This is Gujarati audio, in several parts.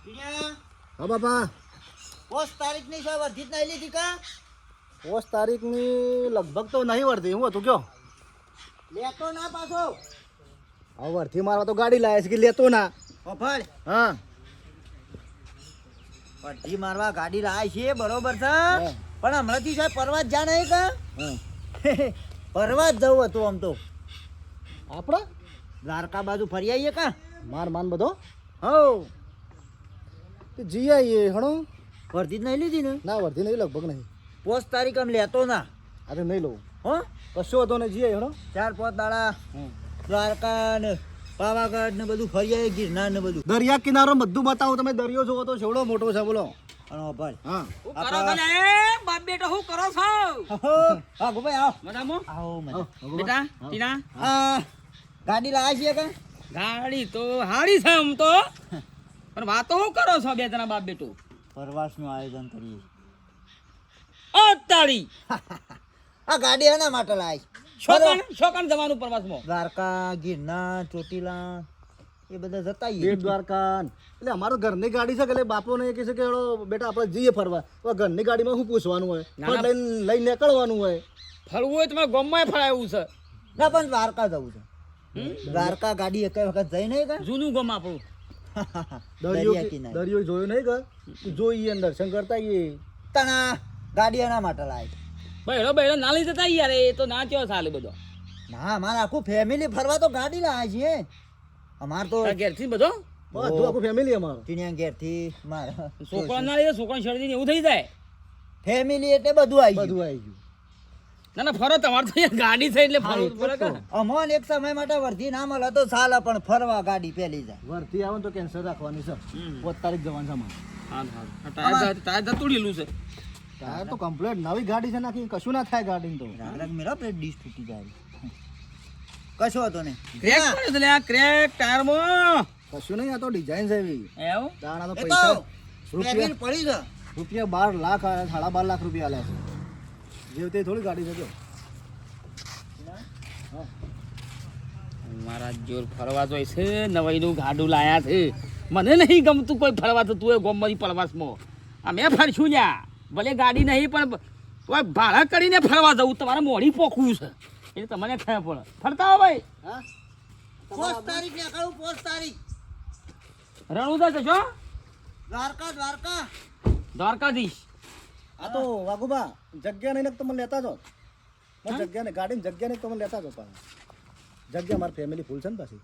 હા બાપા. 5 તારીખની છે વર્ધિત નહીં લીધી કા? 5 તારીખની લગભગ તો નહીં વર્ધી. હું હતું કયો લેતો ના પાછો. હવે વર્ધી મારવા તો ગાડી લાવે છે કે લેતો ના. ઓફળ હા વર્ધી મારવા ગાડી લાવે છે બરોબર છે, પણ હમણાંથી સાહેબ પરવાજ જા નહીં કા? પરવાજ જવું હતું આમ તો આપણે દ્વારકા બાજુ ફરી આવીએ કા? માન બધો હો તે જી આવીએ હણો. વર્ધિત નહીં લીધી ને? ના વર્ધી નહીં, લગભગ નહીં. 5 તારીખ આમ લેતો ના. આજે નહીં લઉં. હો કશો હતો ને જી આવી હણો. 4-5 દાડા દ્વારકા ને પાવાગઢ ને બધું ફરી આવીએ, ગિરનાર ને બધું. દરિયા કિનારો બધું બતાવું. તમે દરિયો જોવો તો છેવડો મોટો છે. બોલો. અને ઓફળ હા કરો છો ને બાપ બેટો હું કરો છો? હા ગોભાઈ આવો મજામાં? આવો મજા. બેટા ટીના આ ગાડી લાવી છે કે? ગાડી તો હારી છે આમ તો, પણ વાતો હું કરો છો બે જણા બાપ બેટો? પ્રવાસનું આયોજન કરીએ. ઓ તાળી આ ગાડી એના માટે લાવી. શોકાણ જવાનું પ્રવાસમાં? દ્વારકા, ગિરનાર, ચોટીલા એ બધા જતા આવીએ. બેટ દ્વારકા એટલે અમારો ઘરની ગાડી છે કે એટલે બાપો ને કહે છે કે હેડો બેટા આપણે જઈએ ફરવા. તો ઘરની ગાડીમાં શું પૂછવાનું હોય? લઈને નીકળવાનું હોય. ફરવું હોય તમારે ગામમાં ફરાયું છે. ના પણ દ્વારકા જવું છે. દ્વારકા ગાડી એક વખત જઈ નહીં કે? જૂનું ગામ આપણું. દરિયા કિનારે. દરિયો જોયો નહીં કે? જોઈએ અંદર દર્શન કરતા આવીએ. તણા ગાડી એના માટે લાવી. બહેરો ના લઈ જતા યાર, એ તો ના કેવો ચાલે બધો. ના અમારે આખું ફેમિલી ફરવા તો ગાડી લાવી છે. અમાર તો ઘેરથી બધો બધું આખું ફેમિલી અમારું. ટીણિયા ઘેરથી મારા છોકરા ના લઈ છોકરા શરદી એવું થઈ જાય. ફેમિલી એટલે બધું આવી ગયું. બધું આવી ગયું. ના ના ફરો તમારે તો યાર ગાડી થઈ એટલે ફરવું પડે કે? અમોન એક સમય માટે વર્ધી ના મળે તો ચાલે, પણ ફરવા ગાડી પેલી જાય. વર્તી આવે ને તો કેન્સલ રાખવાની છે. 5 તારીખ જવાનું છે અમારે. ટાયર જતું રહેલું છે. ટાયર તો કમ્પ્લીટ નવી ગાડી છે, નાખી કશું ના થાય ગાડી તો. રાગ મેરા પેટ ડીશ તૂટી જાય. કશો હતો ને ક્રેક પડ્યો છે લે આ ક્રેક ટાયરમાં. કશું નહીં, આ તો ડિઝાઇન છે એવી. એવું? તાણા તો એ તો પૈસા પેલી પડી છે. રૂપિયા 12 લાખ 12.5 લાખ રૂપિયા આલ્યા છે. જેવી તે થોડી ગાડી છે જો. મારા જોર ફરવા જોઈ છે, નવાઈનું ગાડું લાયા છે. મને નહીં ગમતું કોઈ ફરવા થતું હોય ગોમમાંથી પ્રવાસમાં. આ મેં ફરશું લ્યા, ભલે ગાડી નહીં પણ કોઈ ભાડા કરીને ફરવા જવું તમારે મોડી પોખવું છે એટલે તમને ખબર પડે. ફરતા હો ભાઈ. હા 5 તારીખ નીકળું. 5 તારીખ રણુદા જશો? દ્વારકા દ્વારકાધીશ. આ તો વાઘુબા જગ્યા નહીં ને તમે લેતા જો. જગ્યા ને ગાડી જગ્યા નહીં તમે લેતા જો. પાછા જગ્યા મારી ફેમિલી ફૂલ છે ને પાછી.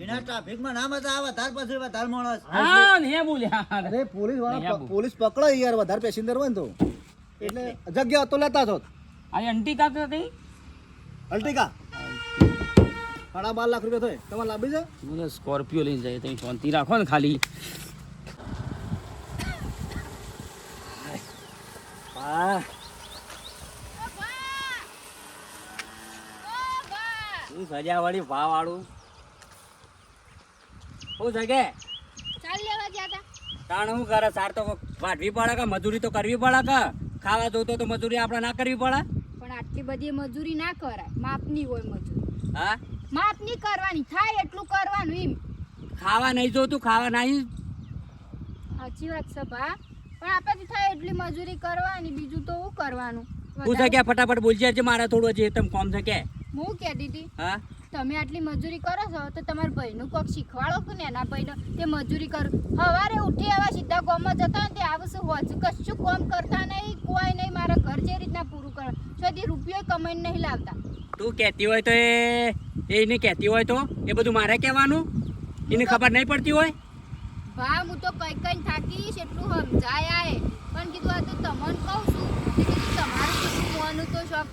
એના ટ્રાફિકમાં ના મજા આવે. વધારે પછી વધારે માણસ. હા ને બોલ્યા. અરે પોલીસ વાળા પોલીસ પકડે યાર વધારે પેસેન્જર હોય ને તો, એટલે જગ્યા તો લેતા જો. આ અંટી કાક હતી અલ્ટિકા 12.5 લાખ રૂપિયા થાય. તમારે લાભી છે? મને સ્કોર્પિયો લઈને જાય તમે શાંતિ રાખો ને ખાલી. હા સજાવાળી ભાવ વાળું શું છે કે ચાલ લેવા ગયા તા. તાણ શું કરે? સાર તો વાઢવી પડે કે મજૂરી તો કરવી પડે કે? ખાવા જોતો તો મજૂરી આપણે ના કરવી પડે? પણ આટલી બધી મજૂરી ના કરાય. માપની હોય મજૂરી. હા માપની કરવાની, થાય એટલું કરવાનું એમ. ખાવા નહીં જોતું, ખાવા નહીં. સાચી વાત છે ભા, પણ આપણાથી થાય એટલી મજૂરી કરવાની, બીજું તો શું કરવાનું? શું છે કે ફટાફટ બોલજે છે, મારે થોડું હજી તમે કોમ છે કે? હું કહેતી હતી હા તમે આટલી મજૂરી કરો છો તો તમારા ભાઈનું કોક શીખવાડો કે ને એના ભાઈને તે મજૂરી કરો. સવારે ઉઠી આવા સીધા ગામમાં જતા હોય તે આવશું હોજ કશું કામ કરતા નહીં, કોઈ નહીં. મારા ઘર જે રીતના પૂરું કરો સુધી રૂપિયો કમાઈને નહીં લાવતા. તું કહેતી હોય તો એને કહેતી હોય તો એ બધું મારે કહેવાનું? એને ખબર નહીં પડતી હોય? ભા હું તો કઈ કઈ થાકીશ એટલું સમજાય આય, પણ કીધું આ તો તમને કહું છું કે કીધું તમારું શું મોનું તો શોખ.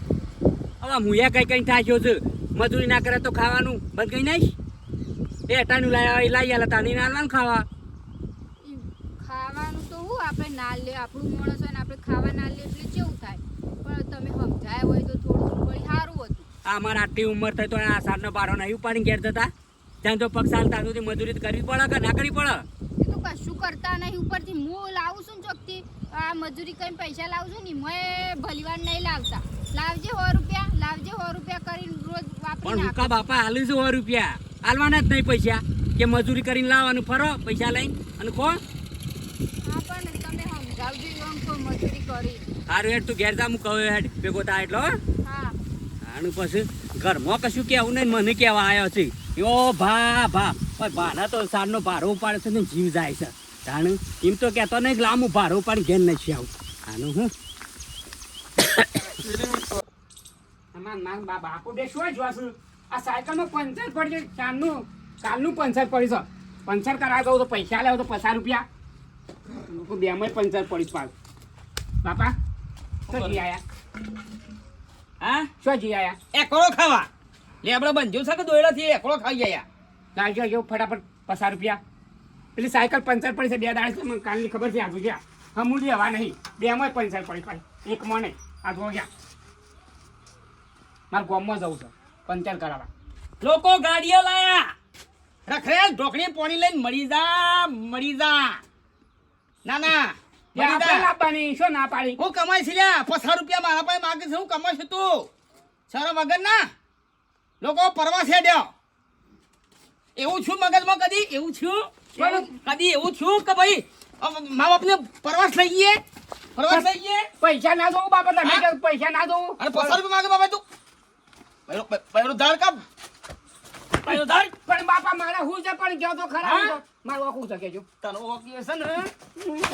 હવે મુયા કઈ થાક્યો છે. મજૂરી ના કરે તો ખાવાનું બંધ કઈ નાઈશ? એ અટાનું લાવી આલા તાની નાલવાનું ખાવા. ખાવાનું તો હું આપણે ના લે, આપણું માણસ હોય ને આપણે ખાવા ના લે એટલે કેવું થાય. પણ તમે સમજાય હોય તો થોડું વળી સારું હતું. આ અમારે આટલી ઉંમર થઈ તો આ સારનો બારો નહીં ઉપાડીને ઘેર જતા? ત્યાં તો પગ સાલ ત્યાં સુધી મજૂરી કરવી પડે કે ના કરવી પડે? એ તો કશું કરતા નહીં. ઉપરથી હું લાવું છું ને ચોકથી આ મજૂરી કરીને પૈસા લાવું છું ને મેં ભલીવાર નહીં લાવતા. લાવજે 100 રૂપિયા, લાવજે 100 રૂપિયા કરીને રોજ વાપરી પણ નાખો. હુકા બાપા હાલું છું 100 રૂપિયા હાલવાના જ નહીં પૈસા કે મજૂરી કરીને લાવવાનું ફરો પૈસા લઈને અને કો હા પણ તમે સમજાવજો એમ તો મજૂરી કરી. હારું હેડ તું ઘેર જા હું કહું હેડ ભેગો થાય એટલો હો. હા આનું પછી ઘરમાં કશું કહેવું નહીં મને કહેવા આવ્યો છે યો ભા ભાડા તો સારનો ભાડો ઉપાડે છે ને જીવ જાય છે જાણ એમ તો કહેતો નહીં કે લાંબુ ભાડો ઉપાડી ઘેર નથી આવું આનું હું બાપુ બે શું જોશું આ સાયકલમાં પંચર પડી છે કાલનું પંચર પડી છે પંચર કરાવી દઉં તો પૈસા લેવો તો 50 રૂપિયા લોકો બેમાં પંચર પડી પાડ બાપા શું જી આયા હા શું જી આયા એકડો ખાવા લે આપણે બંધ્યો છે કે દોયડાથી એકડો ખાઈ ગયા લાવજો જો ફટાફટ 50 રૂપિયા પેલી સાયકલ પંચર પડી છે 2 દાડા મને કાલની ખબર છે આજુ ગયા હમુડી હવા નહીં બેમાં પંચર પડી પાડી એકમાં નહીં આ જો ગયા મારે ગામમાં જવું છે પંચર કરાવવા લોકો ગાડીઓ લાયા રખરેલ ઢોકળી પોણી લઈને મળી જા ના લાવવાની શું ના પાડી હું કમાઈ છે લ્યા 50 રૂપિયા મારા પાસે માગે છે હું કમાઈ છું તું સર વગર ના લોકો પરવા છેડ્યો એવું છું મગજમાં કદી એવું છું કદી એવું છું કે ભાઈ મા બાપને પ્રવાસ લઈ ગયે પૈસા ના દઉં બાપા તમે પૈસા ના દઉં અને 50 રૂપિયા માગે બાપા તું પહેલો ધાર કાપ પહેલો ધાર પણ બાપા મારા હું છે પણ ગયો તો ખરા મારો ઓખું છે કેજો તને ઓકી છે ને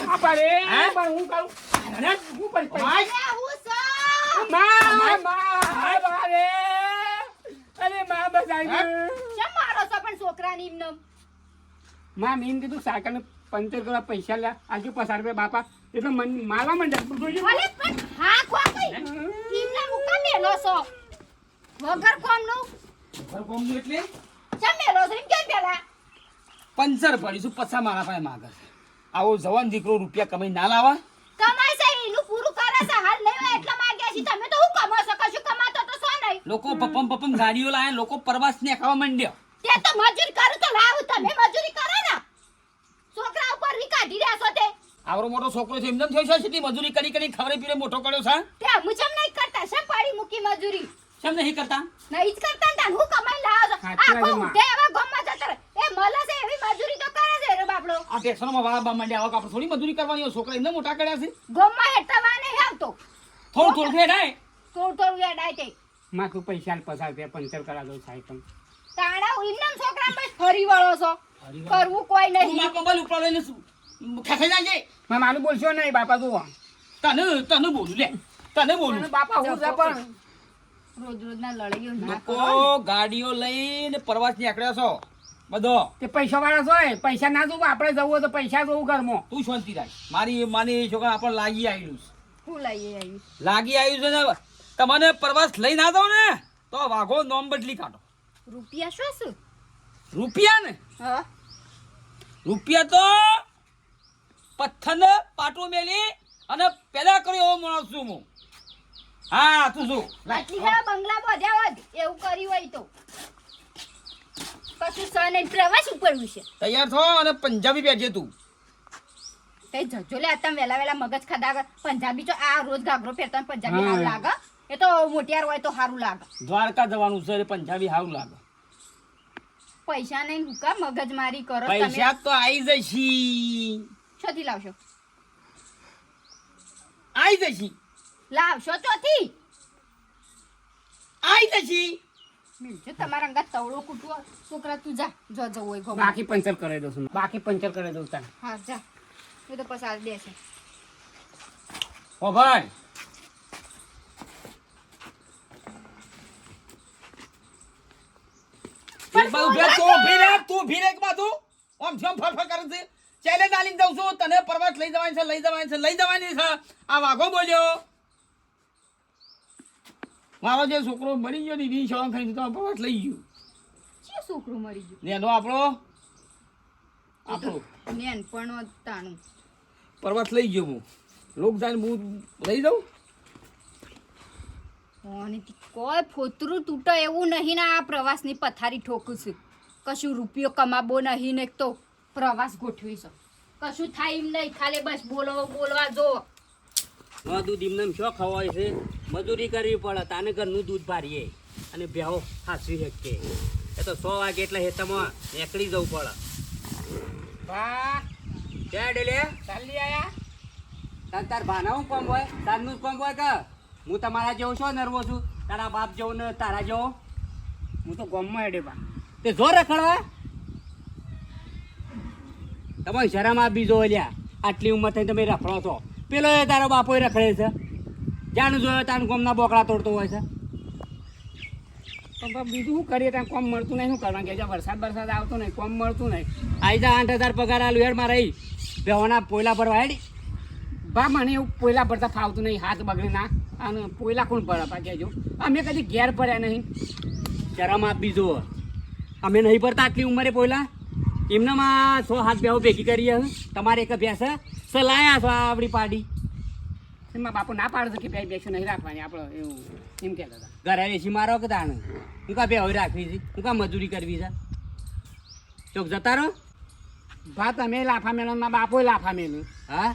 આ પાડે પણ હું કરું અરે હું પર પૈસા હું સો માં બારે અરે માં બસાઈ કેમ મારો છો પણ છોકરાની એમને માં મીન કીધું સાયકલ ને પંચર કરવા પૈસા લે આજુ 50 રૂપિયા બાપા એટલે મન મારવા માંડે અરે પણ હા કો કઈ એમને મુકા મેલો છો વગર કોમનું એટલે કેમ મેલો છો કેમ પેલા પંચર પડીશું પછા મારા પાસે માગે આવો જવાન દીકરો રૂપિયા કમાઈ ના લાવા કમાઈ છે એનું પૂરું કરે છે હાલ નહીં હોય એટલે માંગ્યા છે તમે તો હું કમાઈ શકો છો કમાતો તો સો નહીં લોકો પપમ ગાડીઓ લાયા લોકો પ્રવાસ ને ખાવા માંડ્યો તે તો મજૂરી કરું તો લાવ તમે મજૂરી કરો ને છોકરા ઉપર રી કાઢી રહ્યા છો તે આવરો મોટો છોકરો છે એમને થયો છે કેટલી મજૂરી કરી ખવરે પીરે મોટો કર્યો છે તે મુજબ નહીં કરતા શેમ પાડી મૂકી મજૂરી કેમ નહીં કરતા નહીં જ કરતા ને હું કમાઈ લાવ સાચી વાત છે માં. તે હવે ગમમાં જતા રહે એ મલે છે એવી મજૂરી તો કરે છે રે બાપડો આ ટેક્સનમાં વાળા બા માંડ્યા આવા આપણે થોડી મજૂરી કરવાની હોય છોકરા એમને મોટા કર્યા છે ગમમાં હેઠવા નહીં આવતો થોડું ફેરાય થોડું યાડાય તે માં તું પૈસા 50 રૂપિયા પંચર કરા દો સાયકલ તાણા ઇન્નમ છોકરા પર ફરી વળો છો કરવું કોઈ નહીં માં પબલ ઉપર લઈને ખેખે જાય માં માનું બોલશો નહીં બાપા તું તને બોલું લે તને બોલું બાપા હું છે પણ રોજ રોજ ના લડાઈઓ ના લોકો ગાડીઓ લઈને પ્રવાસ નીકળ્યા છો બધો તે પૈસા વાળા છો પૈસા ના જોવું આપણે જવું હોય તો પૈસા જોવું ઘરમાં તું શાંતિ રાખ મારી છોકરા આપણે લાગી આવેલું હું લઈએ આવી લાગી આવ્યું છે ને તમને પ્રવાસ લઈ ના દો ને તો વાઘો નોમ બદલી કાઢો રૂપિયા શું છે રૂપિયા ને હા રૂપિયા તો પથ્થરને પાટું મેલી અને પેદા કર્યો એવો માણસ છું હું હા તું શું આટલી હા બંગલા બધ્યા હોત એવું કર્યું હોય તો કશું સન પ્રવાસ ઉપર છે તૈયાર થો અને પંજાબી પહેરજે તું તે જજો લે તમે વેલા મગજ ખાધા કર પંજાબી તો આ રોજ ગાગરો પહેરતા પંજાબી હારું લાગે એ તો મોટિયાર હોય તો સારું લાગે દ્વારકા જવાનું છે પંજાબી હારું લાગે પૈસા નહીં હુકા મગજ મારી કરો પૈસા તો આવી જશી શોધી લાવશો આવી જશી લાવશો ચોથી આવી જશી જો તમારા અંગા તવડો કૂટવો છોકરા તું જા જો જવું હોય ગો બાકી પંચર કરી દઉં બાકી પંચર કરી દઉં તને હા જા એ તો પછી આ દેશે ઓ ભાઈ તું ભીરે એક બાજુ આમ જેમ ફરફર કરે છે ચેલેન્જ આલીને દઉં છું તને પ્રવાસ લઈ જવાની છે આ વાઘો બોલ્યો મારો જે છોકરો મરી ગયો દીદી શોખ ખાઈ તો પ્રવાસ લઈ ગયો છે છોકરું મરી ગયું નેનો આપણો નેન પણ તાણું પ્રવાસ લઈ ગયો હું લોક જાય હું લઈ જાઉં અને કોઈ ફોતરું તૂટે એવું નહીં ને આ પ્રવાસની પથારી ઠોકું છું કશું રૂપિયો કમાબો નહીં ને તો પ્રવાસ ગોઠવી છે કશું થાય એમ નહીં ખાલી બસ બોલવા જો દૂધ એમને શું ખવાય છે મજૂરી કરવી પડે તાને ઘરનું દૂધ ભારીએ અને ભેહો હાસવી શકીએ એ તો 100 વાગે એટલે હેતામાં નીકળી જવું પડે ક્યાં ડેલે ચાલી આયા તાર ભાનાનું કોમ હોય તારનું કોમ હોય કે હું તમારા જેવો છો નર્વો છું તારા બાપ જેવો ને તારા જેવો હું તો ગોમમાં હેડે બા તે જોર રખડવા તમારી શરમ આપી જો લ્યા આટલી ઉંમર થઈ તમે રખડો છો પેલો એ તારો બાપો રખડે છે જાનું જોયો તારું ગોમના બોકડા તોડતો હોય છે પણ બાપ બીજું શું કરીએ ત્યાં કોમ મળતું નહીં શું કરવાનું કે વરસાદ આવતો નહીં કોમ મળતું નહીં આવી જા 8,000 પગાર આલું હેડ મારે બેહોના પોયલા ભરવા હેડી બા મને એવું પોયલા ભરતા ફાવતું નહીં હાથ બગડી ના અને પોયલા કોણ ભરે પા કહેજો અમે કદી ઘેર ભર્યા નહીં શરમ આપી જો અમે નહીં ભરતા આટલી ઉંમરે પોયલા એમનામાં 100 હાથ બેહો ભેગી કરીએ તમારે એક ભેંસ સલાયા છો આપણી પાડી એમાં બાપુ ના પાડે છે કે બે બેસો નહીં રાખવાની આપણે એવું એમ કહેતા હતા ઘરે એસી મારો કે તાણ હું કા બેહો રાખવી છે હું કા મજૂરી કરવી છે ચોક જતા રહો ભા તમે લાફા મેલનમાં બાપોય લાફા મેલ્યું હા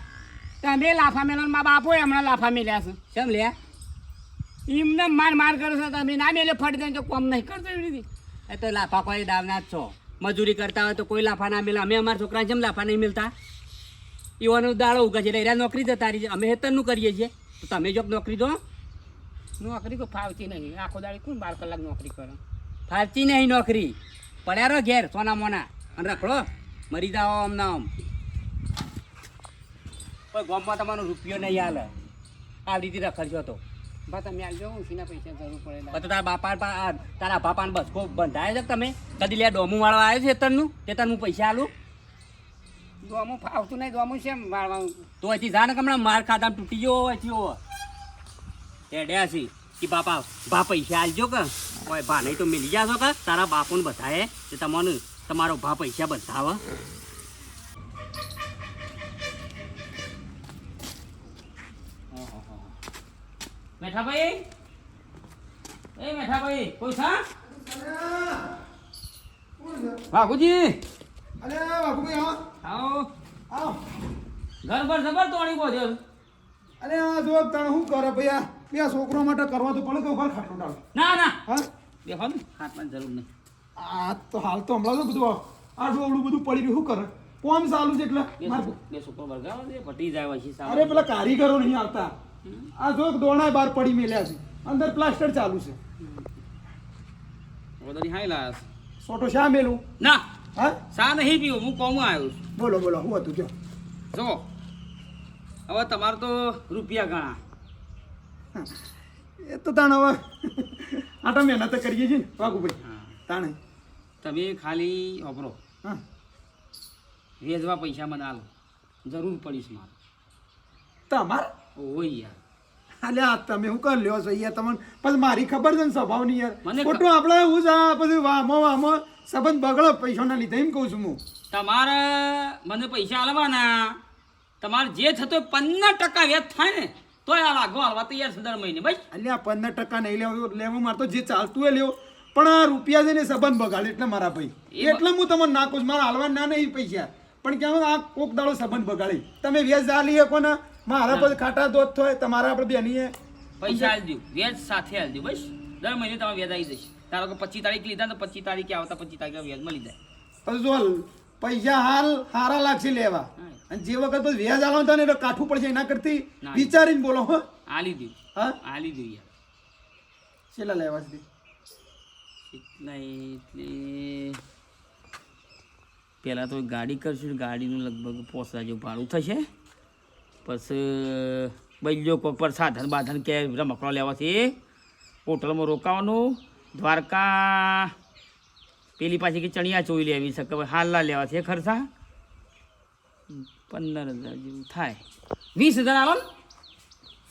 તમે લાફા મેલનમાં બાપોય હમણાં લાફા મેલ્યા છે કેમ લે એમને માર કરો છો તમે ના મેલે ફટ દઈને તો કોમ નહીં કરતો એવી રીતે એ તો લાફા કોઈ દાવના જ છો મજૂરી કરતા હોય તો કોઈ લાફા ના મેલે અમે અમારા છોકરા જેમ લાફા નહીં મિલતા એવાનું દાડો ઉગે છે એટલે નોકરી જતા રહી છે અમે હેતરનું કરીએ છીએ તો તમે જો નોકરી દો નોકરી તો ફાવતી નહીં આખો દાડી કોણ 12 કલાક નોકરી કરે ફાલતી નહીં નોકરી પડ્યા રહો ઘેર સોના મોના અને રખડો મરી જાઓ આમ ના આમ કોઈ ગામમાં તમારો રૂપિયો નહીં હાલે આવી રીતે રખડશો તો બા તમે આવજો ઉછીના પૈસા જરૂર પડે તો તારા તારા બાપાને બસ ખૂબ બંધાય છે તમે કદી લે ડોમું વાળવા આવ્યો છે હેતરનું હું પૈસા આલું દોમું ફાવતું નહીં દોમું છે વાળવાનું તો અહીંથી જા ને હમણાં માર ખાતા તૂટી ગયો હોય થયો એડ્યા છે કે બાપા ભા પૈસા આલજો કે કોઈ ભા નહીં તો મિલી જાશો કે તારા બાપુને બધાએ તે તમને તમારો ભા પૈસા બધાવે મેઠાભાઈ એ મેઠાભાઈ કોઈ છે વાઘુજી અરે બાપુભાઈ આવો આવો ઘર પર જબર તોડી બોલ્યો અરે આ જો તણ શું કરે ભૈયા બે છોકરો માટે કરવા તો પડે તો ઘર ખાટલો ડાળ ના ના હા દેખો ને હાથમાં જરૂર નહીં આ તો હાલ તો હમણાં તો બધું આ જોડું બધું પડી રહ્યું શું કરે કોમ ચાલુ છે એટલે બે છોકરો વર્ગાવો દે પટી જાય પછી અરે પેલા કારીગરો નહીં આવતા આ જો દોણા બહાર પડી મેલ્યા છે અંદર પ્લાસ્ટર ચાલુ છે ઓદરી હાઈ લાસ સોટો શા મેલું ના હા સા નહીં પીવું હું કોમ આવ્યો છું બોલો બોલો હું હતું જો જો હવે તમારું તો રૂપિયા ગણા એ તો તાણ હવે આટા મહેનત કરીએ છીએ ને વાઘુભાઈ હા તાણે તમે ખાલી વાપરો હા વેચવા પૈસા મને આલો જરૂર પડીશ મારે તમાર ઓય યાર અલ્યા તમે શું કરી લ્યો છો યાર તમને પછી મારી ખબર છે ને સ્વભાવની યાર મને ખોટું આપણે હું જ આ પછી વામો સંબંધ બગડો પૈસાના લીધે એમ કહું છું હું તમારે મને પૈસા આલવાના તમારે જે થતો 15% વ્યાજ થાય ને તોય આ લાગો હાલવા તૈયાર છે દર મહિને ભાઈ અલ્યા 15% નહીં લેવું મારે તો જે ચાલતું હોય લેવો પણ આ રૂપિયા છે ને સંબંધ બગાડે એટલે મારા ભાઈ એટલે હું તમને નાખું છું મારા હાલવા ના નહીં પૈસા પણ કેમ આ કોક દાડો સંબંધ બગાડી તમે વ્યાજ આલી શકો ને મારા પછી ખાટા દોત થાય તમારા આપણે બેનીએ પૈસા આલી દઉં વ્યાજ સાથે આલી દઉં બસ દર મહિને તમારે વ્યાજ આવી જશે ધારો કે 25 તારીખ લીધા તો 25 તારીખે આવતા 25 તારીખે વ્યાજ મળી જાય પછી જો પૈસા હાલ હારા લાગશે લેવા અને જે વખત પછી વ્યાજ આલવાનું થાય ને એટલે કાઠું પડશે એના કરતી ના. વિચારીને બોલો હો આલી દઉં હા આલી દઉં યાર છેલ્લા લેવા છે એટલા એટલે પહેલાં તો ગાડી કરશું ગાડીનું લગભગ 5000 જેવું ભાડું થશે પછી બીજો કોઈ પર સાધન બાધન કે રમકડો લેવાથી હોટલમાં રોકાવાનું દ્વારકા પેલી પાછી કે ચણિયા ચોળી લેવી છે કે હાલના લેવા છે ખર્ચા 15000 જેવું થાય 20000 આવો ને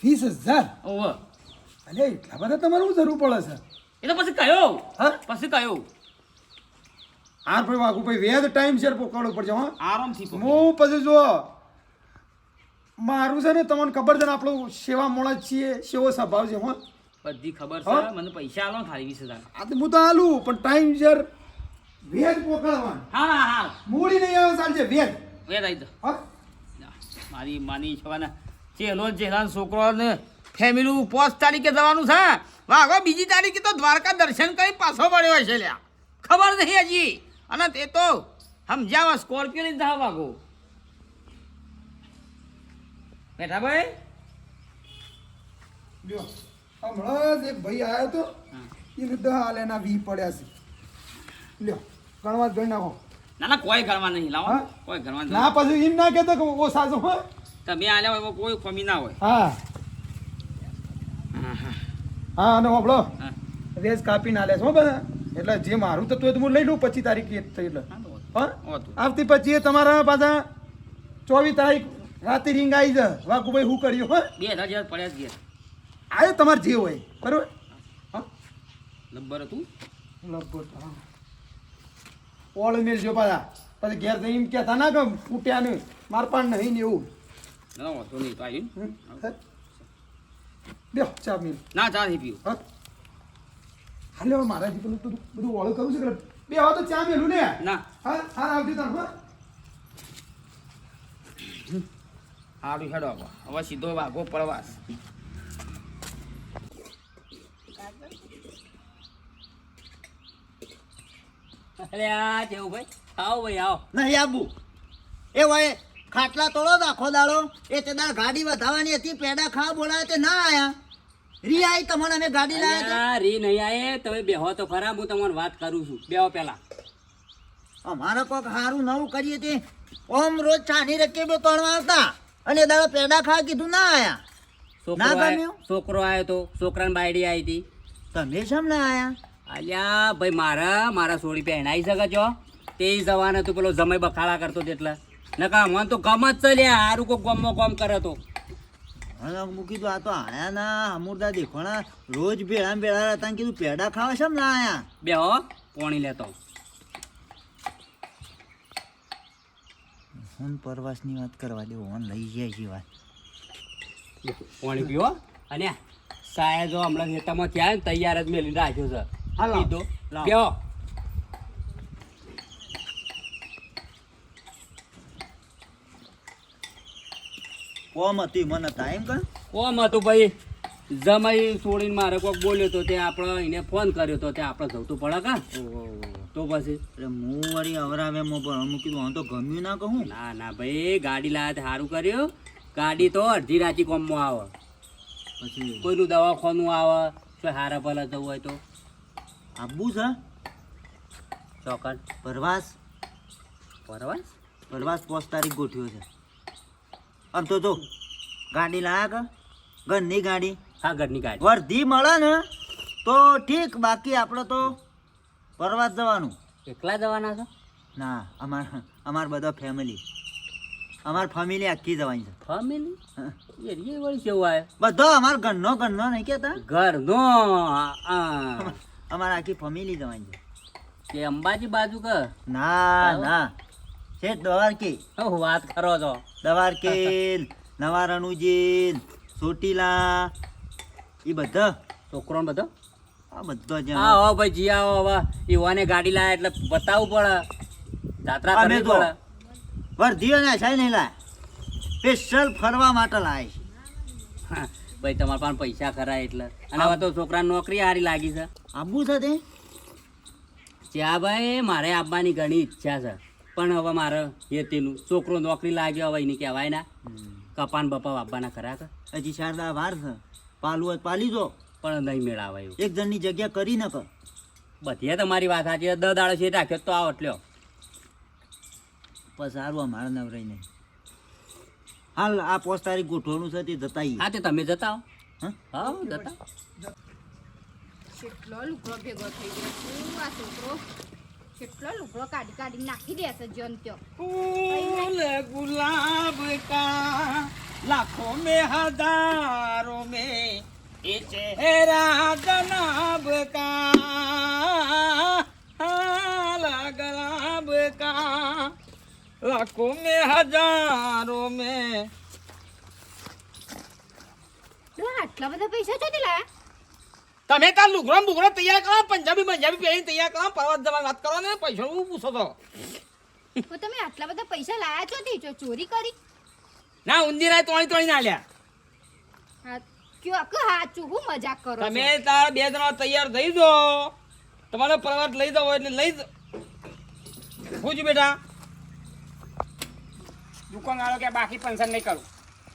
20,000 ઓહો અરે એટલા બધા તમારે શું જરૂર પડે છે એ તો પછી કયો હા પછી કયો હાર ભાઈ વાઘુભાઈ વ્યાજ ટાઈમ શેર પકડવું પડશે હા આરામથી પકડો. હું પછી જો મારું છે ને તમને ખબર છે ને આપણું સેવા મોડા છીએ સેવો સ્વભાવ છે હા બધી ખબર હા? છે મને પૈસા આલો ને ખાલી 20000 આ તો હું તો આલું પણ ટાઈમ શેર વ્યાજ પકડવાનું હા હા મૂડી નહીં આવે ચાલશે વ્યાજ વેદ આવી હા મારી માની છવાના ચેલો ચેલાનો છોકરો ને ફેમિલી 5 તારીખે જવાનું છે વાઘો બીજી તારીખે તો દ્વારકા દર્શન કરી પાછો પડ્યો છે લ્યા ખબર નહીં હજી અને તે તો સમજાવા સ્કોર્પિયો લઈને જા વાઘો બેઠા ભાઈ લ્યો હમણાં જ એક ભાઈ આવ્યો તો એને 10 આલેના 20 પડ્યા છે લ્યો ગણવા જ ગણી નાખો ના ના કોઈ ઘરમાં નહીં લાવો હા? કોઈ ઘરમાં ના પછી એમ ના કહેતો કે ઓછા છો હો તમે આલ્યા હોય એમાં કોઈ કમી ના હોય હા હા અને હોબળો હા. વેજ કાપીને આલે છો બધા એટલે જે મારું તો હું લઈ લઉં 25 તારીખે થઈ એટલે હા હોતું. આવતી પછી તમારા પાછા 24 તારીખ રાતે રીંગ આવી જાય વાઘુભાઈ હું કર્યું હો 2000 જેવા પડ્યા જ ગયા આવ્યો તમારે જે હોય બરોબર હા નંબર હતું લગભગ હા ઓળ મેલજો પાછા પછી ઘેર જઈને એમ કહેતા ના કે ફૂટ્યા ને માર પાન નહીં ને એવું ના વાંધો નહીં તો આવ્યું હમ? લ્યો ચા મિલ ના ચા નહીં પીવું હા હાલે હવે મારાથી પેલું બધું ઓળું કરું છે કે બે હવે તો ચા મેલું ને ના હા હા આવજો તાર હા સારું હેડો હવે સીધો વાઘો પ્રવાસ અરે આ જેવું ભાઈ આવો ભાઈ આવો નહીં આબુ એ ભાઈ ખાટલા તોડો તો આખો દાડો એ તે દાડ ગાડી વધારવાની હતી પેડા ખાવા બોલાવે તે ના આયા રી આઈ તમને અમે ગાડી લાયા હતા અલ્યા, રી નહીં આયે તમે બેહો તો ખરા હું તમને વાત કરું છું બેહો પેલા અમારે કોક સારું નવું કરીએ તે ઓમ રોજ ચાની રકેબો તોડવા આવતા અને એ દાડો પેડા ખાવા કીધું ના આયા ના ગમ્યું? છોકરો આવ્યો તો છોકરાની બાયડી આવી હતી તમે શેમ ના આયા અલ્યા ભાઈ મારા સોળી પહેણાઈ શકે છો તે જવાન હતું પેલો જમાઈ બખાડા કરતો તેટલા નકા મને તો ગમ જ ચાલ્યા હારું કોઈ ગમમાં ગમ કરે તો અને હું કીધું આ તો આયા ના અમુરદા દેખોણા રોજ ભેળા ભેળા હતા ને કીધું પેડા ખાવા શેમ ના આયા બેહો પોણી લેતો હું પરવાસની વાત કરવા દે ઓન લઈ જાય છે વાત પાણી પીવો અને સાયા જો હમણાં ખેતરમાં થયા ને તૈયાર જ મેલીને રાખ્યો છે હા, લાવો. કીધું લાવો. બેહો કોમ હતી મને ટાઈમ કર કોમ હતું ભાઈ જમાઈ છોડીને મારે કોઈક બોલ્યો તો તે આપણે એને ફોન કર્યો તો તે આપણે જવું પડે કા તો પછી એટલે હું વળી અવરાવે પણ હું કીધું હું તો ગમ્યું ના કહું ના ના ભાઈ ગાડી લાવ્યા તે સારું કર્યું ગાડી તો અડધી રાતી કોમમાં આવે પછી કોઈનું દવાખાનું આવે કોઈ હારા ભલા જવું હોય તો આબુ છે ચોકડ પરવાસ પરવાસ પરવાસ 5 તારીખ ગોઠવ્યો છે આમ તો જો ગાડી લાયા કે ઘરની ગાડી હા ઘરની ગાડી વર્ધી મળે ને તો ઠીક બાકી આપણે તો પરવાસ જવાનું એકલા જવાના છો ના અમાર બધા ફેમિલી અમાર ફેમિલી આખી જવાની છે ફેમિલી હા. એ વળી કેવું આવે બધો અમાર ઘરનો નહીં કહેતા ઘરનો અમાર આખી ફેમિલી જવાની છે કે અંબાજી બાજુ કે ના ના છે દ્વારકી હું વાત કરો છો દવારકેલ નવા રણુજી ચોટીલા એ બધા છોકરો ને બધો આ બધો જ હા હો ભાઈ જી આવો હવે ઈવાને ગાડી લાયા એટલે બતાવવું પડે જાત્રા અમે કરવી તો પડે વર્ધીઓ ને છે નહીં લાય સ્પેશિયલ ફરવા માટે લાય છે હા, ભાઈ તમારા પાસે પૈસા ખરા એટલે અને હવે તો છોકરાને નોકરી સારી લાગી છે આબુ છે તે ત્યાં ભાઈ મારે આવવાની ઘણી ઈચ્છા છે પણ હવે મારે હેતીનું છોકરો નોકરી લાગ્યો હવે એને કહેવાય ના કપાન બપા આપવાના ખરા કે હજી શારદા વાર છે પાલું હોય તો પાલી જો પણ નહીં મેળાવે એવું એક જણની જગ્યા કરી ન કર બધી તમારી વાત સાચી છે. 10 દાડો છે રાખ્યો તો આવો એટલો પછી સારું અમારે નવરાઈ નહીં હાલ આ 5 તારીખ ગોઠવવાનું છે તે જતા હા તે તમે જતા આવો હા હા જતા કેટલો લુગડો ભેગો થઈ ગયો શું આ છોકરો કેટલો લુગડો કાઢી કાઢી નાખી દેશે જંત્યો फूल गुलाब का लाखों में हजारों में ये चेहरा जनाब का गुलाब का लाखों में हजारों में આટલા બધા પૈસા ચોથી લાયા તમે તાર લુગડો બુગડો તૈયાર કરો પંજાબી પહેરી તૈયાર કરો પરવાસ જવાની વાત કરો ને પૈસા હું પૂછો તો તો તમે આટલા બધા પૈસા લાયા ચોથી ચોરી કરી ના ઉંદીરાય તોણી ના લ્યા હા કયો કે હાચું હું મજાક કરો છો? તમે તાર 2 જણા તૈયાર થઈ જો તમારો પરવાસ લઈ જાવ એટલે લઈ પૂછ બેટા દુકાન વાળો કે બાકી પેન્શન નહીં કરું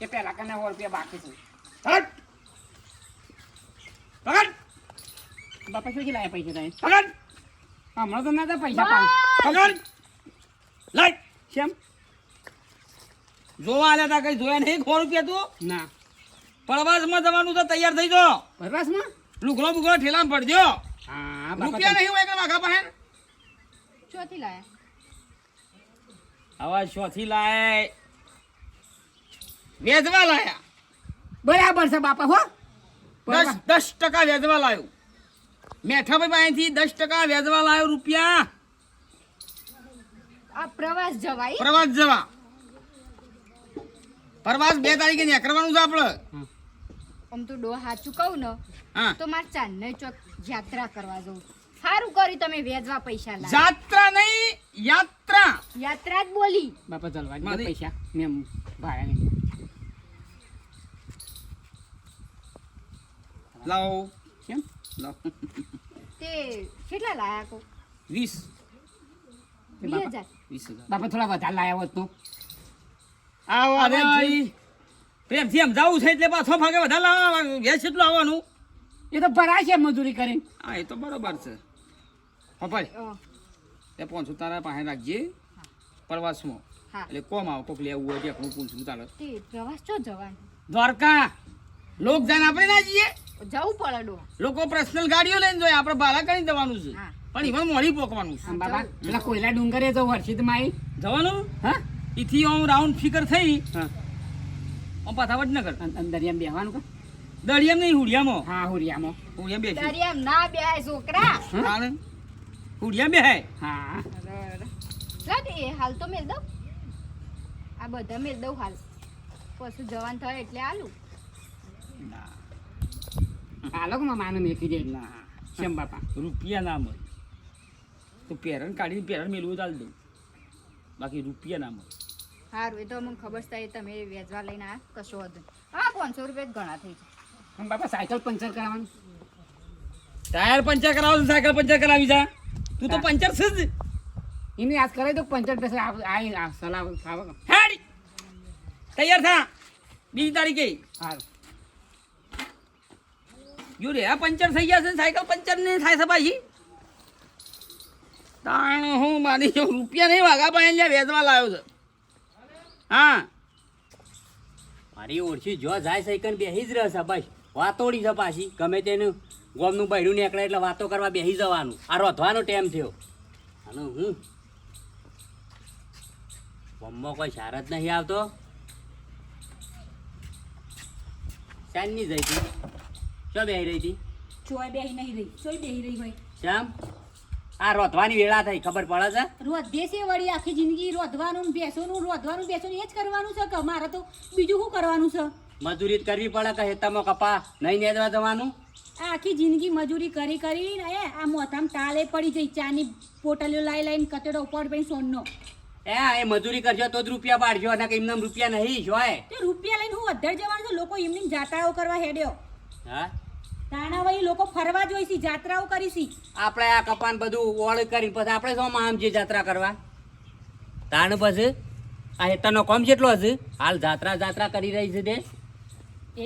એ પેલા કના 100 રૂપિયા બાકી છે હટ! પકડ! બાપા શું લાયા પૈસા તારે પકડ! હમણાં તો નતા પૈસા પાડ પકડ! લાય! કેમ જોવા આલ્યા તા કઈ જોયા નહીં 100 રૂપિયા તું ના પ્રવાસમાં જવાનું તો તૈયાર થઈ જાઓ બરવાસમાં લુગડો બુગડો ઠેલામાં પડજો હા બાપા રૂપિયા નહીં હોય કે વાઘા પાસે ચોથી લાયા આવા શોથી લાય વેચવા લાયા બરાબર છે બાપા હો 10% વેચવા લાયો મેઠાભાઈ પાસેથી 10% વેચવા લાયો રૂપિયા આ પ્રવાસ જવાય પ્રવાસ જવા પ્રવાસ 2 તારીખે નીકળવાનું છે આપણે આમ તો ડો સાચું કહું ને હા તો મારે ચાંદની ચોક યાત્રા કરવા જવું સારું કર્યું તમે વેચવા પૈસા લાવ્યા જાત્રા નહીં યાત્રા યાત્રા જ બોલી બાપા ચલવા દે મારી- પૈસા મેં ભાડા નહીં લાવો કેમ લાવો તે કેટલા લાયા કો 20 20,000 20,000 બાપા થોડા વધારે લાયા હોત તો આવો અરે પ્રેમથી એમ જાવું છે એટલે પાછો ભાગે વધારે લાવવા વેચ એટલું આવવાનું એ તો ભરાય છે મજૂરી કરીને હા એ તો બરોબર છે પપ્પા અ, તે 500 તારા પાસે રાખજે પ્રવાસમાં હા એટલે કોમ આવો કોક લેવું હોય ટેકનું પૂછવું તારે તે પ્રવાસ ચો જવાનું દ્વારકા લોક જાન આપણે ના જઈએ જવું પડે ડો લોકો પર્સનલ ગાડીઓ લઈને જોઈએ આપણે ભાડા કરીને જવાનું છે હા. પણ એમાં મોડી પોકવાનું છે આમ બાપા પેલા કોયલા ડુંગરે તો વર્ષિતમાં આવી જવાનું હા ઈથી આમ રાઉન્ડ ફિકર થઈ હા આમ પાછા વડનગર દરિયામાં બેહવાનું કે દળિયામ નહીં હુડિયામાં હા હુરિયામાં હુડિયામ બેસી દરિયામાં ના બેહાય છોકરા તાણે હુડિયામ બેહાય હા લાગ એ હાલ તો મેલ દઉં આ બધા મેલ દઉં હાલ પછી જવાન થાય એટલે આલું આ લોકો માનું મેકી દે ના કેમ બાપા રૂપિયા ના મળે તો પેરણ કાઢીને પેરણ મેળવું ચાલ દઉં બાકી રૂપિયા ના મળે સારું એ તો અમને ખબર છે તમે વેચવા લઈને આ કશો વધુ હા 500 રૂપિયા જ ઘણા થઈ જાય આમ બાપા સાયકલ પંચર કરાવવાનું ટાયર પંચર કરાવો તો સાયકલ પંચર કરાવી જા તું તો પંચર છે જ એમને યાદ કરાવી તો પંચર પૈસા આ સલાહ ખાવા હેડ તૈયાર થા 2 તારીખે સારું જો રે આ પંચર થઈ ગયા છે ને સાયકલ પંચર ને થાય છે પાછી તાણ હું મારી જો રૂપિયા નહીં વાગા પાસે લ્યા વેચવા લાવ્યો છે હા મારી ઓળખી જો જાય સૈકન બેસી જ રહેશે બસ વાતોડી છે પાછી ગમે તેનું ગોમનું બૈરું નીકળે એટલે વાતો કરવા બેસી જવાનું આ રોધવાનો ટાઈમ થયો અને હું ગોમમાં કોઈ સાર જ નહીં આવતો શાનની જઈ હતી શું બેસી રહી હતી ચોય બેહી નહીં રહી ચોય બેહી રહી હોય શ્યામ આ રોધવાની વેળા થઈ ખબર પડે છે રોધે છે વળી આખી જિંદગી રોધવાનું ને બેસવાનું એ જ કરવાનું છે કે મારે તો બીજું શું કરવાનું છે મજૂરી જ કરવી પડે કે હેતામાં કપા નહીં નેદવા જવાનું આ આખી જિંદગી મજૂરી કરી કરીને આ મોથામાં ટાલે પડી જઈ ચાની પોટલીઓ લાઈ કચડો ઉપાડ પછી સોનનો એ મજૂરી કરજો તો જ રૂપિયા પાડજો અને એમને રૂપિયા નહીં જોય તે રૂપિયા લઈને હું અધર જવાનું છે લોકો એમની જાત્રાઓ કરવા હેડ્યો હા તાણા વળી લોકો ફરવા જોઈશી જાત્રાઓ કરીશી આપણે આ કપાન બધું ઓળ કરીને પછી આપણે શું આમ જે જાત્રા કરવા તાણ પછી આ હેતાનો કોમ જેટલો હશે હાલ જાત્રા કરી રહી છે તે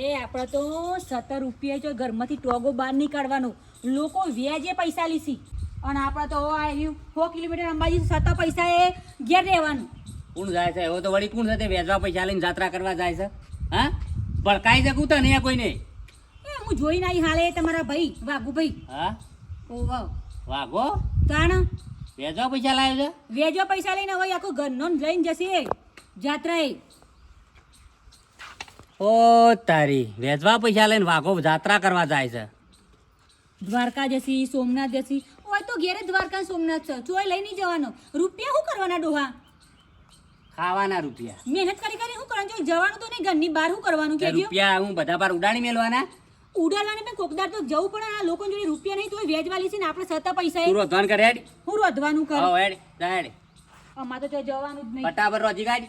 એ આપણે તો 17 રૂપિયા જો ઘરમાંથી ટોગો બહાર નહીં કાઢવાનો લોકો વ્યાજે પૈસા લીસી અને આપણે તો આવ્યું 100 કિલોમીટર અંબાજી 7 પૈસા એ ઘેર રહેવાનું કોણ જાય છે એવો તો વળી કોણ છે તે વેચવા પૈસા લઈને જાત્રા કરવા જાય છે હા ભડકાઈ શકું તો નહીં કોઈને એ હું જોઈને આવી હાલે તમારા ભાઈ વાઘુભાઈ હા ઓ વાવ વાગો તાણ વેચવા પૈસા લાવ્યો છે વેજો પૈસા લઈને હવે આખું ઘરનો લઈને જશે જાત્રાએ ઓ તારી વેચવા પૈસા લઈને વાગો જાત્રા કરવા જાય છે દ્વારકા જશી સોમનાથ જશી હોય તો ઘેરે દ્વારકા સોમનાથ છે ચોય લઈ નહીં જવાનો રૂપિયા શું કરવાના ડોહા ખાવાના રૂપિયા મહેનત કરી શું કરવાનું જો જવાનું તો નહીં ઘરની બહાર શું કરવાનું તે કેજો રૂપિયા હું બધા પર ઉડાડી મેલવાના ઉડાડવાને પણ કોકદાર તો જવું પડે આ લોકો જોડે રૂપિયા નહીં તો વેચવાલી છે ને આપણે 7 પૈસા તું રોધવાન કરે હેડ હું રોધવાનું કર આવો હેડ જા હેડ અમાર તો જવાનું જ નહીં ફટાફટ રોજી કાઢ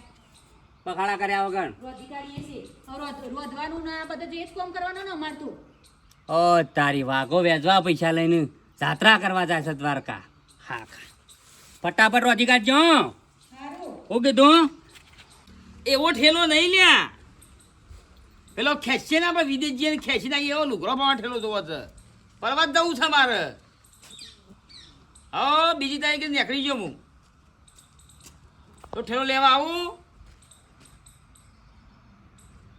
પખાડા કર્યા વગર રોધી કાઢીએ છીએ હવે રોધવાનું ના બધા તો એ જ કામ કરવાનું ને અમાર તો ઓ તારી વાઘો વેચવા પૈસા લઈને જાત્રા કરવા જાય છે દ્વારકા હા ફટાફટ રોજી કાઢજો સારું હું કીધું એવો ઠેલો નહીં લ્યા પેલો ખેંચશે ને આપણે વિદેશ જઈને ખેંચી નાખીએ એવો લુગરો પાવા ઠેલો જોવો છે પરવા જવું છે મારે હા બીજી તારીખે નીકળી ગયો હું તો ઠેલો લેવા આવું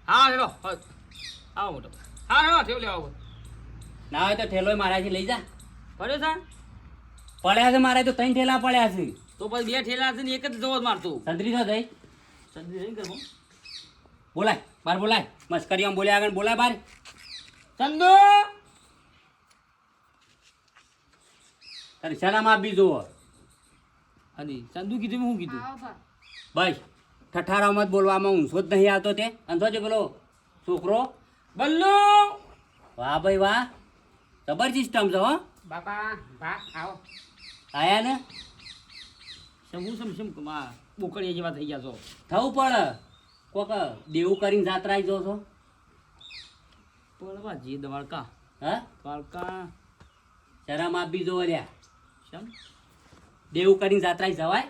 હા હેલો આવો મોટો હા હેલો ઠેલો લેવા આવું ના હોય તો ઠેલો મારાથી લઈ જા. પડ્યો છે પડ્યા છે મારે તો 3 ઠેલા પડ્યા છે. તો પછી 2 ઠેલા છે ને એક જ જવો જ મારતું સંતરી છો થઈ સંધી નહીં કરવું બોલાય બાર બોલાય મસ્કરી આમ બોલ્યા આગળ બોલાય બાર. ચંદુ તારે શરમ આપી જુઓ. હજી ચંદુ કીધું મેં શું કીધું આવો બા. બસ ઠઠારા મત બોલવામાં ઊંસો જ નહીં આવતો તે અંધો છે પેલો છોકરો. બલ્લુ વાહ ભાઈ વાહ જબર સિસ્ટમ છે હો. બાપા બા આવો આયા ને શમ બોકડીયા જેવા થઈ ગયા છો થવું પડે કોક દેવું કરીને જાત્રા જો છો. પડવા જે દ્વારકા હા દ્વારકા શરમ આપી જો લ્યા. શમ દેવું કરીને જાત્રા જવાય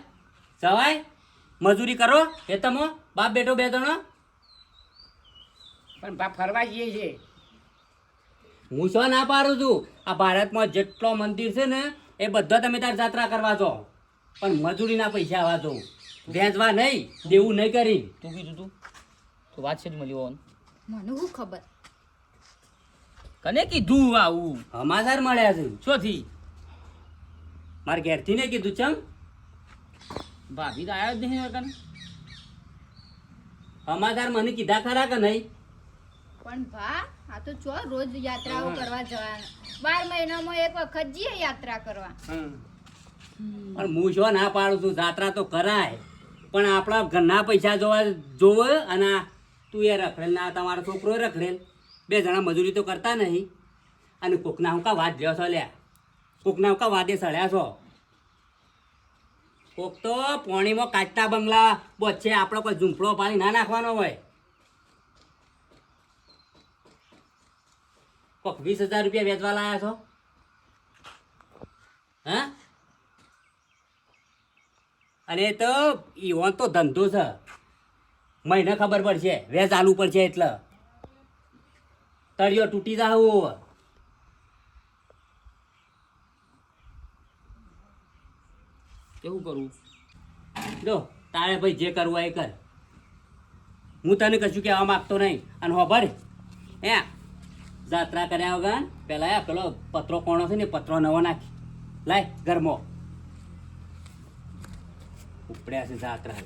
જવાય મજૂરી કરો એ તમો બાપ બેટો બે જણો. પણ બા ફરવા જઈએ છે હું શું ના પાડું છું આ ભારતમાં જેટલો મંદિર છે ને એ બધા તમે તાર જાત્રા કરવા છો પણ મજૂરીના પૈસા આવવા દો વેચવા નહીં દેવું નહીં કરી. તું કીધું તું તો વાત છે જ મળ્યો મને શું ખબર કને કીધું આવું સમાચાર મળ્યા છે શોથી મારા ઘેરથી ને કીધું ચમ ભાભી તો આવ્યો જ નહીં કને સમાચાર મને કીધા ખરા કે નહીં. પણ ભા આ તો ચો રોજ યાત્રાઓ કરવા જવાના 12 મહિનામાં એક વખત જઈએ યાત્રા કરવા પણ હું શું ના પાડું છું જાત્રા તો કરાય પણ આપણા ઘરના પૈસા જોવે અને તું એ રખડેલ ના તમારો છોકરો રખડેલ બે જણા મજૂરી તો કરતા નહીં અને કોકના હું કા વાત લ્યો છો લ્યા કોકના હું કા વાદે સળ્યા છો. કોક તો પોણીમાં કાચના બંગલા બોચે આપણો કોઈ ઝૂંપડો પાણી ના નાખવાનો હોય. કોક 20,000 રૂપિયા વેચવા લાયા છો હા. અને એ તો ઈવોન તો ધંધો છે મહિને ખબર પડશે વેચ આલુ પડશે એટલે તળિયો તૂટી જાવ. કેવું કરું જો તારે ભાઈ જે કરવું હોય એ કર હું તને કશું કહેવા માગતો નહીં. અને હોભર હે જાત્રા કર્યા વગર પેલા પેલો પત્રો કોણો છે ને પત્રો નવો નાખી લાય ઘરમાં ઉપડ્યા છે જાત્રા.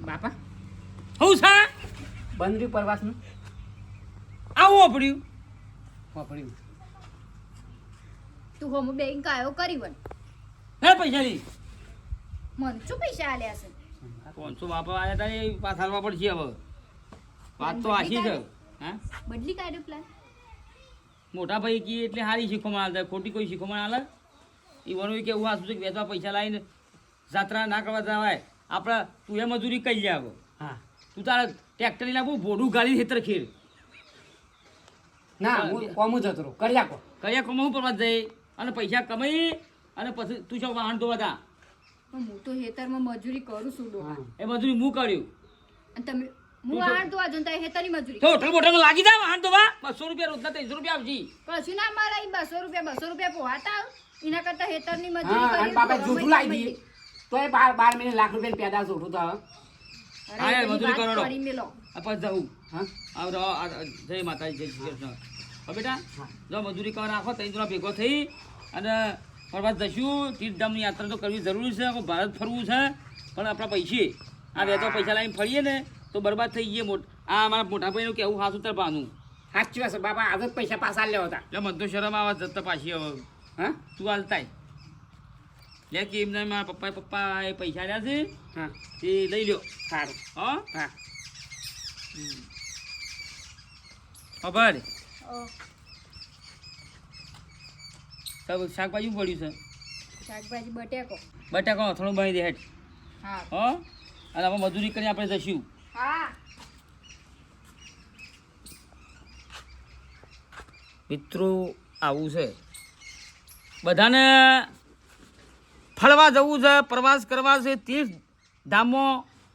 બાપા હું છે બંધ રહ્યું પ્રવાસનું આવું પડ્યું વાપર્યું તું હોમ બેંક આવ્યો કરી વન ના પૈસા નહીં મને શું પૈસા આલ્યા છે 500 બાપા આવ્યા હતા એ પાછા આલવા પડશે હવે વાત તો આશી છે હા બદલી કાઢ્યો પ્લાન મોટા ભાઈ કી એટલે સારી શીખવામાં આલતા ખોટી કોઈ શીખવામાં આલે એ વણું કે એવું હાસું છે કે વેચવા પૈસા લાવીને જાત્રા ના કરવા જવાય આપણે તું એ મજૂરી કરી લે હવે હા તું તારા ટ્રેક્ટર લઈને બહુ ભોડું ગાળી હેતર ખેર ના હું કોમ જતો રહું કરી આપો કયા કમાવું પરવા જાય અને પૈસા કમાઈ અને પછી તું શું વાહન ધોવા તા પણ હું તો હેતરમાં મજૂરી કરું છું ડોહા એ મજૂરી હું કર્યું અને તમે હું આણ તો આજુ તારી હેતરની મજૂરી તો હોટલ બોટલમાં લાગી જાય વાહન ધોવા 200 રૂપિયા રોજના 300 રૂપિયા આવજી કશું ના મારા 200 રૂપિયા પોહાતા એના કરતા હેતરની મજૂરી હા અને કરી બાપા તો જૂઠું લાવી દઈએ તો એ 12 મહિને લાખ રૂપિયા પેદા જૂઠું તો અરે હા, યાર, બધી મજૂરી વાત કરો. કરી મેલો આપણે જવું હા જય માતાજી જય શ્રી કૃષ્ણ હવે બેટા જો મજૂરી કરવા રાખો ત્રણ જણા ભેગો થઈ અને ફરવા જશું તીર્થધામની યાત્રા તો કરવી જરૂરી છે આખું ભારત ફરવું છે પણ આપણા પૈસે આ વેચો પૈસા લાવીને ફરીએ ને તો બરબાદ થઈ જઈએ આ અમારા મોટા ભાઈનું કેવું હાસું તર પાનું સાચી વાત છે બાપા આજે જ પૈસા પાછા લેવા હતા એટલે મને તો શરમ આવે જતા પાછી હવે હા તું હાલતાય લે કે એમને મારા પપ્પા એ પૈસા રહ્યા છે હા તે લઈ લ્યો સારું હા હા ખબર ઓ, તો શાકભાજી પડ્યું છે શાકભાજી બટેકો બટાકા થોડું બાંધી દે હેઠ હા હો અને હવે મજૂરી કરીને આપણે જશું હા મિત્રો આવું છે બધાને ફરવા જવું છે પ્રવાસ કરવા છે તીર્થ ધામો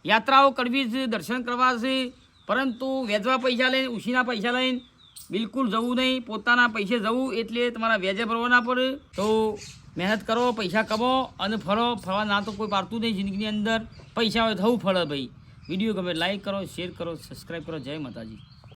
યાત્રાઓ કરવી છે, દર્શન કરવા છે, પરંતુ વેચવા પૈસા લઈને, ઉછીના પૈસા લઈને બિલકુલ જવું નહીં. પોતાના પૈસે જવું એટલે તમારા વ્યાજે ભરવા ના પડે. તો મહેનત કરો, પૈસા કમાઓ અને ફરો. ફરવા ના તો કોઈ પાડતું નહીં જિંદગીની અંદર. પૈસા હોય થવું ફળે ભાઈ. વિડીયો ગમે લાઈક કરો, શેર કરો, સબસ્ક્રાઈબ કરો. જય માતાજી.